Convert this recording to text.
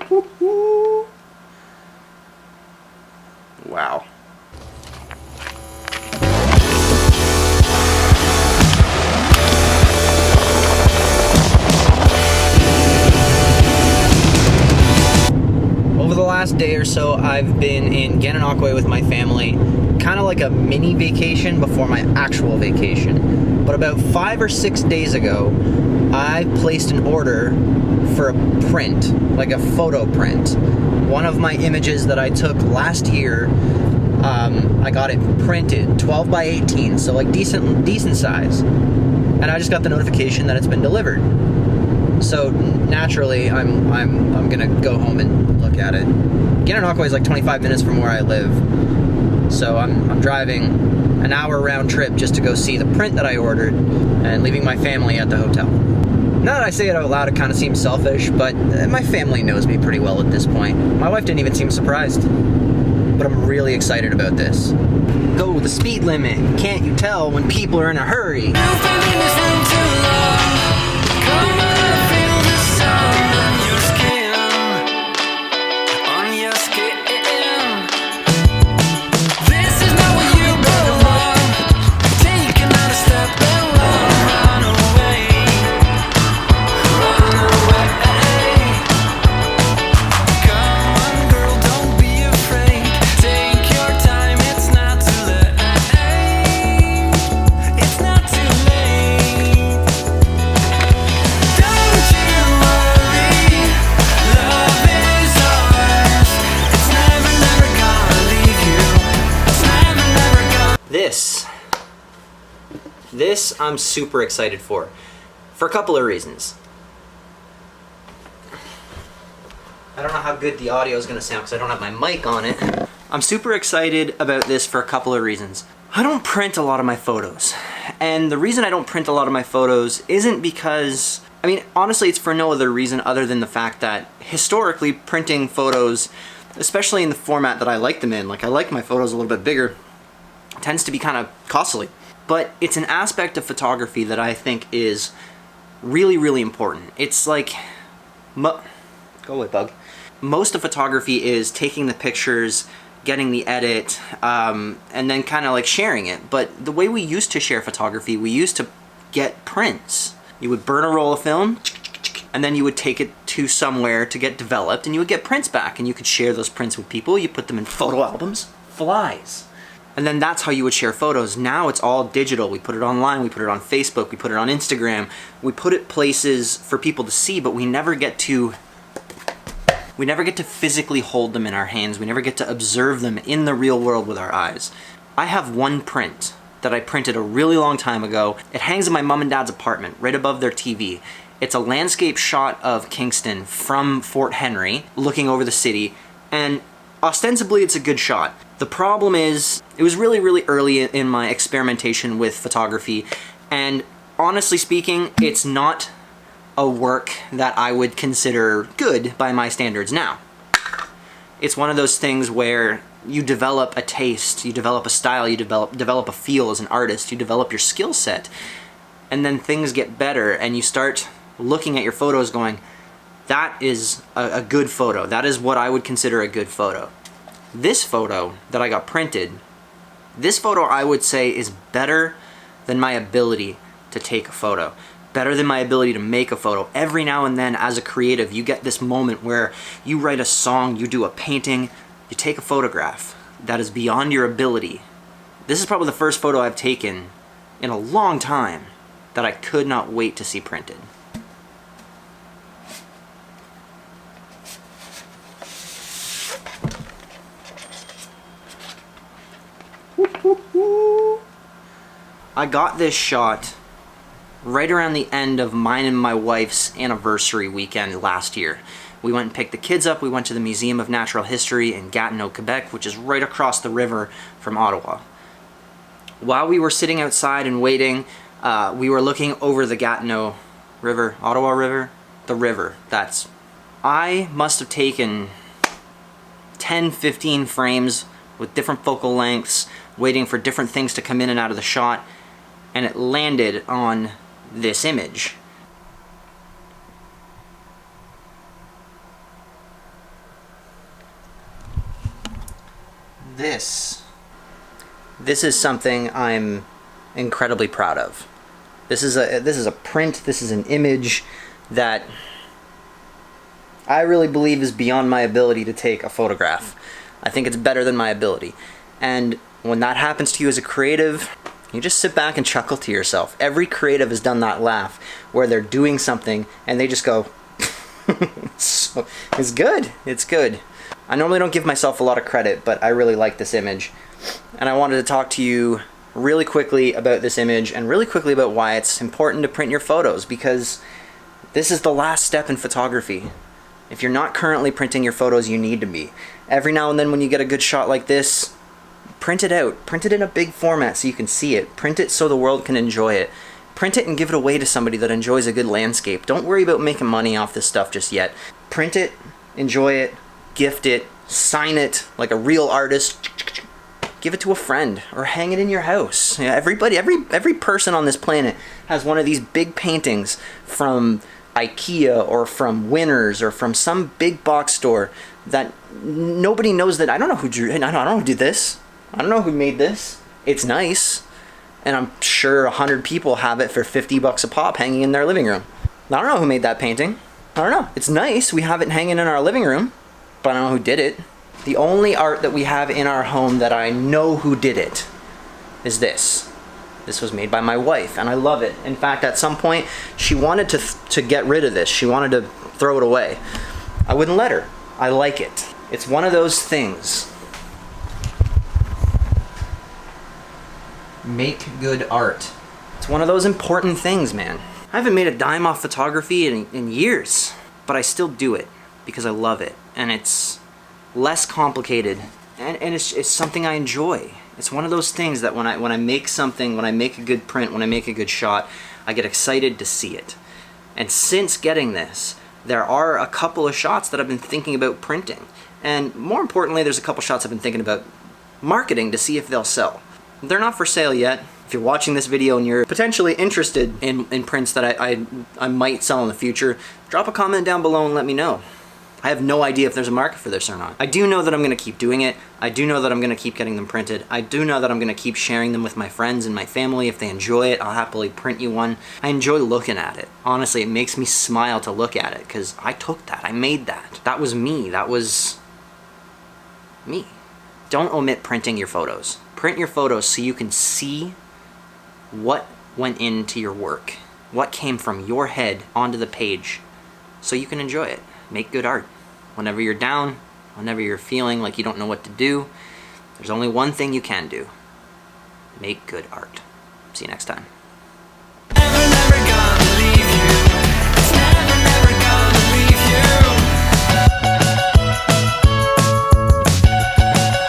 Wow. Over the last day or so, I've been in Gananoque with my family, kind of like a mini vacation before my actual vacation. But about 5 or 6 days ago, I placed an order for a print, like a photo print. One of my images that I took last year, I got it printed, 12 by 18, so like decent size. And I just got the notification that it's been delivered. So naturally, I'm gonna go home and look at it. Gananoque is like 25 minutes from where I live, so I'm driving an hour round trip just to go see the print that I ordered, and leaving my family at the hotel. Now that I say it out loud, it kind of seems selfish, but my family knows me pretty well at this point. My wife didn't even seem surprised, but I'm really excited about this. Go the speed limit. Can't you tell when people are in a hurry? This I'm super excited for a couple of reasons. I don't know how good the audio is going to sound because I don't have my mic on it. I'm super excited about this for a couple of reasons. I don't print a lot of my photos, and the reason I don't print a lot of my photos isn't because, I mean, honestly, it's for no other reason other than the fact that historically printing photos, especially in the format that I like them in, like I like my photos a little bit bigger, tends to be kind of costly. But it's an aspect of photography that I think is really, really important. It's like, go away, bug. Most of photography is taking the pictures, getting the edit, and then kind of like sharing it. But the way we used to share photography, we used to get prints. You would burn a roll of film, and then you would take it to somewhere to get developed, and you would get prints back, and you could share those prints with people. You put them in photo albums. Flies. And then that's how you would share photos. Now it's all digital. We put it online, we put it on Facebook, we put it on Instagram. We put it places for people to see, but we never get to physically hold them in our hands. We never get to observe them in the real world with our eyes. I have one print that I printed a really long time ago. It hangs in my mom and dad's apartment, right above their TV. It's a landscape shot of Kingston from Fort Henry, looking over the city, and ostensibly it's a good shot. The problem is, it was really, really early in my experimentation with photography, and honestly speaking, it's not a work that I would consider good by my standards now. It's one of those things where you develop a taste, you develop a style, you develop a feel as an artist, you develop your skill set, and then things get better, and you start looking at your photos going, that is a good photo. That is what I would consider a good photo. This photo that I got printed, this photo I would say is better than my ability to take a photo, better than my ability to make a photo. Every now and then as a creative, you get this moment where you write a song, you do a painting, you take a photograph that is beyond your ability. This is probably the first photo I've taken in a long time that I could not wait to see printed. I got this shot right around the end of mine and my wife's anniversary weekend last year. We went and picked the kids up. We went to the Museum of Natural History in Gatineau, Quebec, which is right across the river from Ottawa. While we were sitting outside and waiting, we were looking over the Gatineau River, Ottawa River? The river, that's. I must have taken 10, 15 frames with different focal lengths, waiting for different things to come in and out of the shot, and it landed on this image. This is something I'm incredibly proud of. This is a print, this is an image that I really believe is beyond my ability to take a photograph. I think it's better than my ability. And when that happens to you as a creative, you just sit back and chuckle to yourself. Every creative has done that laugh where they're doing something and they just go, so, it's good, it's good. I normally don't give myself a lot of credit, but I really like this image. And I wanted to talk to you really quickly about this image and really quickly about why it's important to print your photos, because this is the last step in photography. If you're not currently printing your photos, you need to be. Every now and then when you get a good shot like this, print it out. Print it in a big format so you can see it. Print it so the world can enjoy it. Print it and give it away to somebody that enjoys a good landscape. Don't worry about making money off this stuff just yet. Print it, enjoy it, gift it, sign it like a real artist. Give it to a friend or hang it in your house. Yeah, every person on this planet has one of these big paintings from IKEA or from Winners or from some big box store that nobody knows that. I don't know who drew it. I don't know who did this. I don't know who made this. It's nice. And I'm sure 100 people have it for $50 a pop hanging in their living room. I don't know who made that painting. I don't know. It's nice. We have it hanging in our living room, but I don't know who did it. The only art that we have in our home that I know who did it is this. This was made by my wife, and I love it. In fact, at some point, she wanted to get rid of this. She wanted to throw it away. I wouldn't let her. I like it. It's one of those things. Make good art. It's one of those important things, man. I haven't made a dime off photography in years, but I still do it because I love it, and it's less complicated, and it's something I enjoy. It's one of those things that when I make something, when I make a good print, when I make a good shot, I get excited to see it. And since getting this, there are a couple of shots that I've been thinking about printing, and more importantly, there's a couple shots I've been thinking about marketing to see if they'll sell. They're not for sale yet. If you're watching this video and you're potentially interested in prints that I might sell in the future, drop a comment down below and let me know. I have no idea if there's a market for this or not. I do know that I'm going to keep doing it. I do know that I'm going to keep getting them printed. I do know that I'm going to keep sharing them with my friends and my family. If they enjoy it, I'll happily print you one. I enjoy looking at it. Honestly, it makes me smile to look at it because I took that. I made that. That was me. That was me. Don't omit printing your photos. Print your photos so you can see what went into your work, what came from your head onto the page, so you can enjoy it. Make good art. Whenever you're down, whenever you're feeling like you don't know what to do, there's only one thing you can do. Make good art. See you next time.